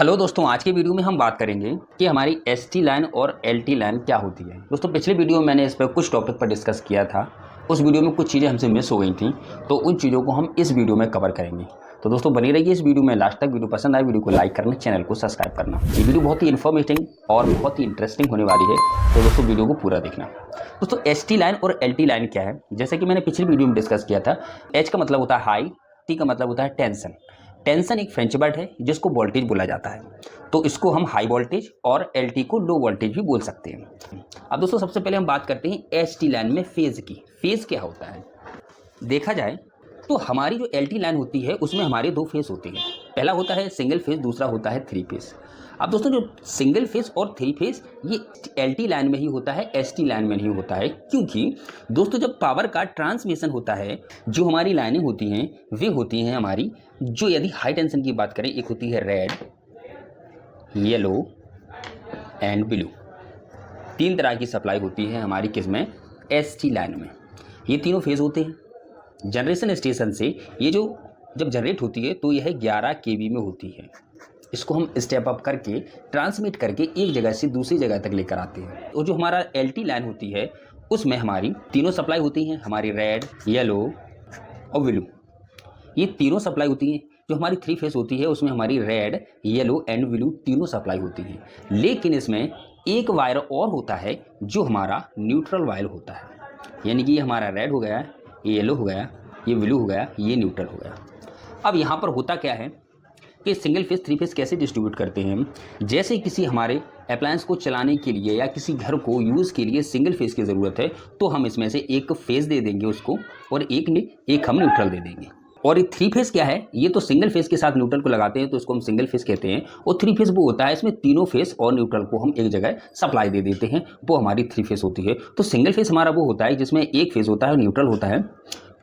Hello दोस्तों, आज के वीडियो में हम बात करेंगे कि हमारी एसटी लाइन और एलटी लाइन क्या होती है। दोस्तों, पिछले वीडियो में मैंने इस पर कुछ टॉपिक पर डिस्कस किया था। उस वीडियो में कुछ चीज़ें हमसे मिस हो गई थी, तो उन चीज़ों को हम इस वीडियो में कवर करेंगे। तो दोस्तों बनी रहिए इस वीडियो में लास्ट तक। वीडियो पसंद आए वीडियो को लाइक करना, चैनल को सब्सक्राइब करना। ये वीडियो बहुत ही इन्फॉर्मेटिव और बहुत ही इंटरेस्टिंग होने वाली है, तो दोस्तों वीडियो को पूरा देखना। दोस्तों, एसटी लाइन और एलटी लाइन क्या है, जैसे कि मैंने पिछली वीडियो में डिस्कस किया था। एच का मतलब होता है हाई, टी का मतलब होता है टेंशन। टेंशन एक फ्रेंच वर्ड है जिसको वोल्टेज बोला जाता है, तो इसको हम हाई वोल्टेज और एलटी को लो वोल्टेज भी बोल सकते हैं। अब दोस्तों सबसे पहले हम बात करते हैं एसटी लाइन में फेज़ की। फेज़ क्या होता है, देखा जाए तो हमारी जो एलटी लाइन होती है उसमें हमारे दो फेस होते हैं। पहला होता है सिंगल फेस, दूसरा होता है थ्री फेस। अब दोस्तों जो सिंगल फेस और थ्री फेस ये एलटी लाइन में ही होता है, एसटी लाइन में नहीं होता है। क्योंकि दोस्तों जब पावर का ट्रांसमिशन होता है, जो हमारी लाइनें होती हैं वे होती हैं हमारी, जो यदि हाई टेंशन की बात करें, एक होती है रेड, येलो एंड ब्लू। तीन तरह की सप्लाई होती है हमारी किसमें, एसटी लाइन में। ये तीनों फेज होते हैं। जनरेशन स्टेशन से ये जो जब जनरेट होती है तो यह 11 केवी में होती है। इसको हम स्टेप अप करके ट्रांसमिट करके एक जगह से दूसरी जगह तक लेकर आते हैं। और जो हमारा एलटी लाइन होती है उसमें हमारी तीनों सप्लाई होती हैं, हमारी रेड, येलो और ब्लू। ये तीनों सप्लाई होती हैं। जो हमारी थ्री फेस होती है उसमें हमारी रेड, येलो एंड ब्लू तीनों सप्लाई होती हैं। लेकिन इसमें एक वायर और होता है जो हमारा न्यूट्रल वायर होता है। यानी कि ये हमारा रेड हो गया, ये येलो हो गया, ये ब्लू हो गया, ये न्यूट्रल हो गया। अब यहाँ पर होता क्या है कि सिंगल फेस थ्री फेस कैसे डिस्ट्रीब्यूट करते हैं। जैसे किसी हमारे अप्लायंस को चलाने के लिए या किसी घर को यूज़ के लिए सिंगल फेस की ज़रूरत है, तो हम इसमें से एक फेस दे देंगे उसको और एक हम न्यूट्रल दे देंगे। और ये थ्री फेस क्या है, ये तो सिंगल फेस के साथ न्यूट्रल को लगाते हैं तो इसको हम सिंगल फेस कहते हैं। और थ्री फेस वो होता है इसमें तीनों फेस और न्यूट्रल को हम एक जगह सप्लाई दे देते हैं, वो हमारी थ्री फेस होती है। तो सिंगल फेस हमारा वो होता है जिसमें एक फेस होता है न्यूट्रल होता है,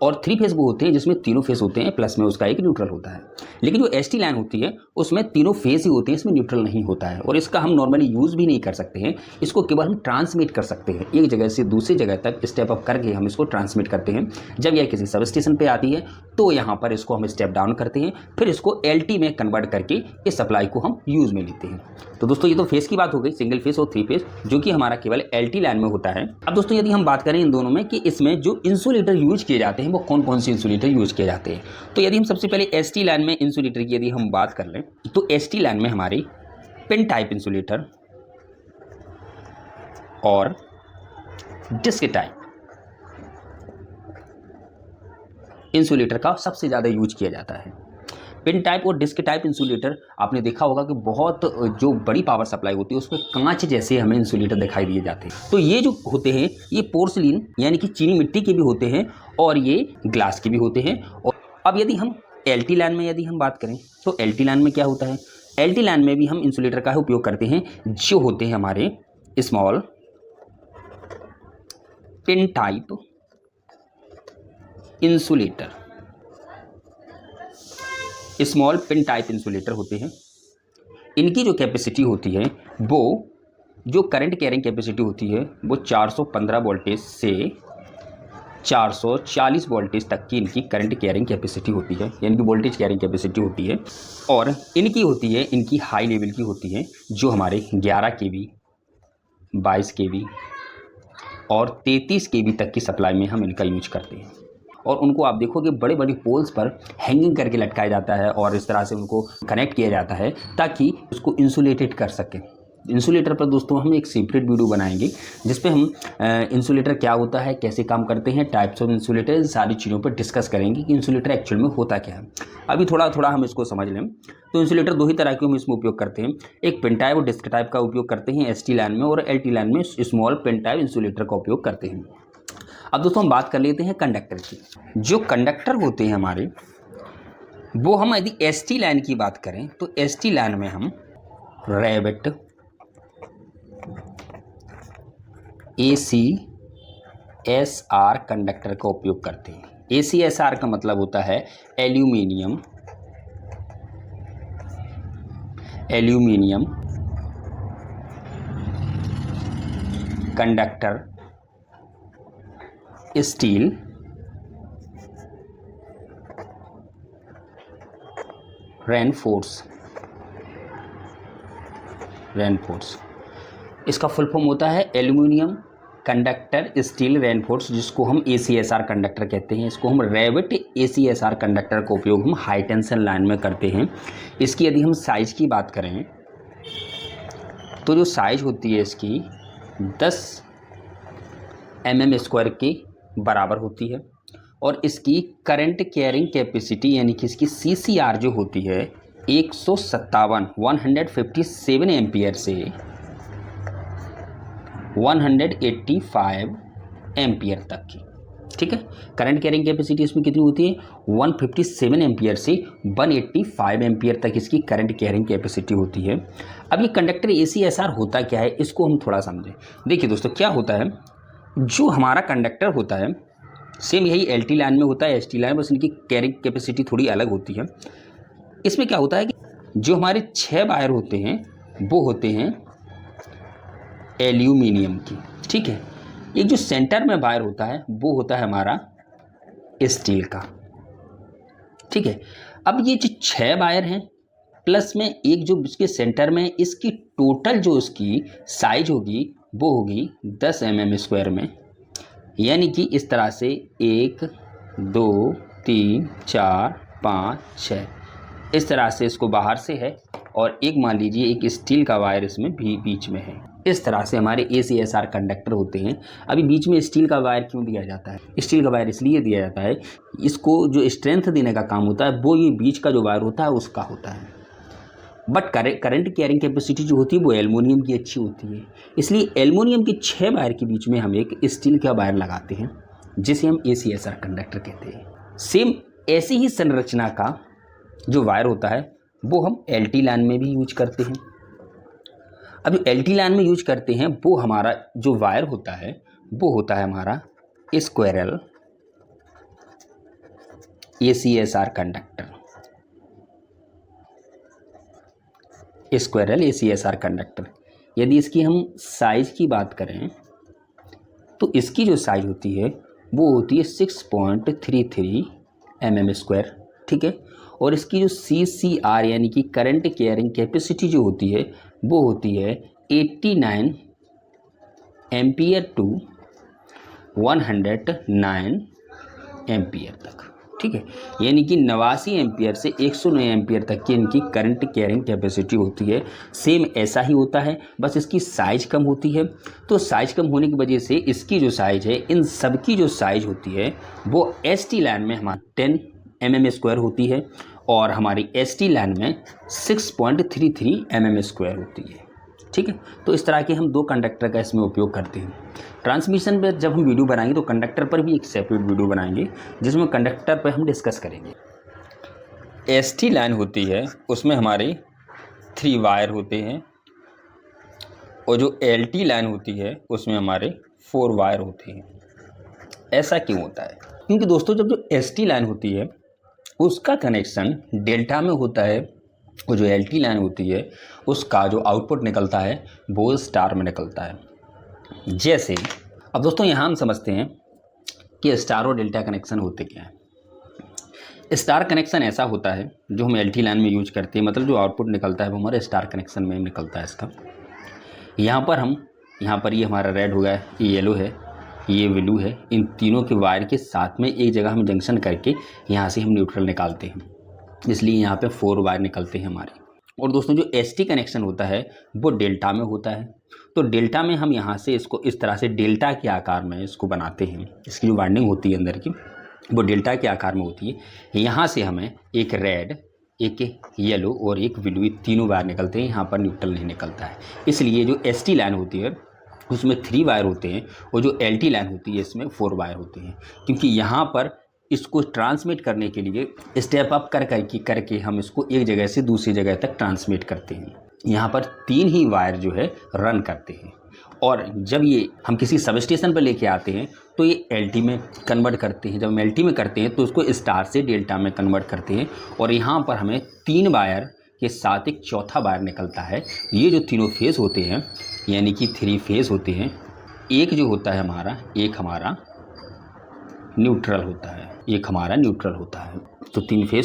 और थ्री फेस वो होते हैं जिसमें तीनों फेस होते हैं प्लस में उसका एक न्यूट्रल होता है। लेकिन जो एसटी लाइन होती है उसमें तीनों फेस ही होते हैं, इसमें न्यूट्रल नहीं होता है। और इसका हम नॉर्मली यूज़ भी नहीं कर सकते हैं, इसको केवल हम ट्रांसमिट कर सकते हैं। एक जगह से दूसरी जगह तक स्टेप अप करके हम इसको ट्रांसमिट करते हैं। जब यह किसी सब स्टेशन पर आती है तो यहाँ पर इसको हम स्टेप डाउन करते हैं, फिर इसको एलटी में कन्वर्ट करके इस सप्लाई को हम यूज़ में लेते हैं। तो दोस्तों ये तो फेस की बात हो गई, सिंगल फेस और थ्री फेस, जो कि हमारा केवल एलटी लाइन में होता है। अब दोस्तों यदि हम बात करें इन दोनों में कि इसमें जो इंसुलेटर यूज किए जाते हैं वो कौन कौन से इंसुलेटर यूज किए जाते हैं, तो यदि हम सबसे पहले एसटी लाइन में इंसुलेटर की यदि हम बात कर लें तो एसटी लाइन में हमारी पिन टाइप इंसुलेटर और डिस्क टाइप इंसुलेटर का सबसे ज़्यादा यूज किया जाता है। पिन टाइप और डिस्क टाइप इंसुलेटर आपने देखा होगा कि बहुत जो बड़ी पावर सप्लाई होती है उसमें कांच जैसे हमें इंसुलेटर दिखाई दिए जाते हैं। तो ये जो होते हैं ये पोर्सिलिन यानी कि चीनी मिट्टी के भी होते हैं और ये ग्लास के भी होते हैं। और अब यदि हम एलटी लाइन में यदि हम बात करें तो एलटी लाइन में क्या होता है, एलटी लाइन में भी हम इंसुलेटर का उपयोग करते हैं जो होते हैं हमारे small pin type insulator. Small pin type insulator होते हैं। इनकी जो कैपेसिटी होती है वो जो करंट कैरिंग कैपेसिटी होती है वो 415 वोल्टेज से 440 वोल्टेज तक की इनकी करंट कैरिंग कैपेसिटी होती है, यानी कि वोल्टेज कैरिंग कैपेसिटी होती है। और इनकी होती है, इनकी हाई लेवल की होती है, जो हमारे 11 केवी, 22 केवी और 33 केवी तक की सप्लाई में हम इनका यूज करते हैं। और उनको आप देखोगे बड़े बड़े पोल्स पर हैंगिंग करके लटकाया जाता है और इस तरह से उनको कनेक्ट किया जाता है ताकि उसको इंसुलेटेड कर सकें। इंसुलेटर पर दोस्तों हम एक सेपरेट वीडियो बनाएंगे जिस पे हम इंसुलेटर क्या होता है, कैसे काम करते हैं, टाइप्स ऑफ इंसुलेटर, सारी चीज़ों पर डिस्कस करेंगे कि इंसुलेटर एक्चुअल में होता क्या है। अभी थोड़ा थोड़ा हम इसको समझ लें तो इंसुलेटर दो ही तरह के हम इसमें उपयोग करते हैं। एक पिन टाइप और डिस्क टाइप का उपयोग करते हैं एसटी लाइन में, और एलटी लाइन में स्मॉल पिन टाइप इंसुलेटर का उपयोग करते हैं। अब दोस्तों हम बात कर लेते हैं कंडक्टर की। जो कंडक्टर होते हैं हमारे वो हम यदि एसटी लाइन की बात करें तो एसटी लाइन में हम रैबिट, ACSR कंडक्टर का उपयोग करते हैं। ACSR का मतलब होता है aluminium conductor steel reinforce reinforce, इसका फुल फॉर्म होता है एल्यूमिनियम कंडक्टर स्टील रेनफोर्स, जिसको हम ACSR कंडक्टर कहते हैं। इसको हम रैबिट ACSR कंडक्टर का उपयोग हम हाई टेंशन लाइन में करते हैं। इसकी यदि हम साइज़ की बात करें तो जो साइज़ होती है इसकी 10 mm² के बराबर होती है और इसकी करंट कैरिंग कैपेसिटी यानी कि इसकी CCR जो होती है 157 एम्पियर से 185 एम्पियर तक की, ठीक है। करंट कैरिंग कैपेसिटी इसमें कितनी होती है 157 एम्पियर से 185 एम्पियर तक इसकी करंट कैरिंग कैपेसिटी होती है। अब ये कंडक्टर ACSR होता क्या है, इसको हम थोड़ा समझें। देखिए दोस्तों, क्या होता है, जो हमारा कंडक्टर होता है सेम यही LT लाइन में होता है, ST लाइन, बस इनकी कैरिंग कैपेसिटी थोड़ी अलग होती है। इसमें क्या होता है कि जो हमारे 6 वायर होते हैं वो होते हैं एल्यूमिनियम की, ठीक है। एक जो सेंटर में वायर होता है वो होता है हमारा स्टील का, ठीक है। अब ये जो 6 वायर हैं प्लस में एक जो इसके सेंटर में, इसकी टोटल जो इसकी साइज होगी वो होगी 10 mm² में, यानी कि इस तरह से 1 2 3 4 5 6 इस तरह से इसको बाहर से है और एक मान लीजिए एक स्टील का वायर इसमें भी बीच में है। इस तरह से हमारे ACSR कंडक्टर होते हैं। अभी बीच में स्टील का वायर क्यों दिया जाता है? स्टील का वायर इसलिए दिया जाता है, इसको जो स्ट्रेंथ देने का काम होता है वो ये बीच का जो वायर होता है उसका होता है। बट करंट कैरिंग कैपेसिटी जो होती है वो एल्युमिनियम की अच्छी होती है, इसलिए एल्युमिनियम के 6 वायर के बीच में हम एक स्टील का वायर लगाते हैं जिसे हम ACSR कंडक्टर कहते हैं। सेम ऐसी ही संरचना का जो वायर होता है वो हम LT लाइन में भी यूज करते हैं। अब जो LT लाइन में यूज करते हैं वो हमारा जो वायर होता है वो होता है हमारा squirrel ACSR conductor, squirrel ACSR conductor. यदि इसकी हम साइज की बात करें तो इसकी जो साइज होती है वो होती है 6.33 mm², ठीक है। और इसकी जो CCR यानी कि करंट कैरिंग कैपेसिटी जो होती है वो होती है 89 एम्पियर टू 109 एम्पियर तक, ठीक है। यानी कि 89 एम्पियर से 109 एम्पियर तक की इनकी करंट कैरिंग कैपेसिटी होती है। सेम ऐसा ही होता है, बस इसकी साइज कम होती है। तो साइज कम होने की वजह से इसकी जो साइज है, इन सब की जो साइज होती है वो ST लाइन में हमारा 10 mm² होती है और हमारी ST लाइन में 6.33 mm² होती है, ठीक है। तो इस तरह के हम 2 कंडक्टर का इसमें उपयोग करते हैं। ट्रांसमिशन पर जब हम वीडियो बनाएंगे तो कंडक्टर पर भी एक सेपरेट वीडियो बनाएंगे जिसमें कंडक्टर पर हम डिस्कस करेंगे। ST लाइन होती है उसमें हमारे 3 वायर होते हैं और जो LT लाइन होती है उसमें हमारे 4 वायर होते हैं। ऐसा क्यों होता है? क्योंकि दोस्तों जब जो ST लाइन होती है उसका कनेक्शन डेल्टा में होता है और जो LT लाइन होती है उसका जो आउटपुट निकलता है वो स्टार में निकलता है। जैसे अब दोस्तों यहाँ हम समझते हैं कि स्टार और डेल्टा कनेक्शन होते क्या है। स्टार कनेक्शन ऐसा होता है जो हम LT लाइन में यूज करते हैं, मतलब जो आउटपुट निकलता है वो हमारे स्टार कनेक्शन में निकलता है। इसका यहाँ पर ये हमारा रेड हो गया, ये येलो है, ये ब्लू है। इन तीनों के वायर के साथ में एक जगह हम जंक्शन करके यहाँ से हम न्यूट्रल निकालते हैं, इसलिए यहाँ पे 4 वायर निकलते हैं हमारे। और दोस्तों जो ST कनेक्शन होता है वो डेल्टा में होता है। तो डेल्टा में हम यहाँ से इसको इस तरह से डेल्टा के आकार में इसको बनाते हैं। इसकी जो वाइंडिंग होती है अंदर की वो डेल्टा के आकार में होती है। यहाँ से हमें एक रेड, एक येलो और एक ब्लू, ये तीनों वायर निकलते हैं। यहाँ पर न्यूट्रल नहीं निकलता है, इसलिए जो ST लाइन होती है उसमें 3 वायर होते हैं और जो LT लाइन होती है इसमें 4 वायर होते हैं। क्योंकि यहाँ पर इसको ट्रांसमिट करने के लिए स्टेप अप करके हम इसको एक जगह से दूसरी जगह तक ट्रांसमिट करते हैं। यहाँ पर 3 ही वायर जो है रन करते हैं और जब ये हम किसी सब स्टेशन पर लेके आते हैं तो ये LT में कन्वर्ट करते हैं। जब हम LT में करते हैं तो उसको स्टार से डेल्टा में कन्वर्ट करते हैं और यहाँ पर हमें 3 वायर के साथ एक चौथा वायर निकलता है। ये जो तीनों फेज़ होते हैं यानी कि 3 फेज़ होते हैं। एक जो होता है हमारा, एक हमारा न्यूट्रल होता है, एक हमारा न्यूट्रल होता है। तो 3 फेज़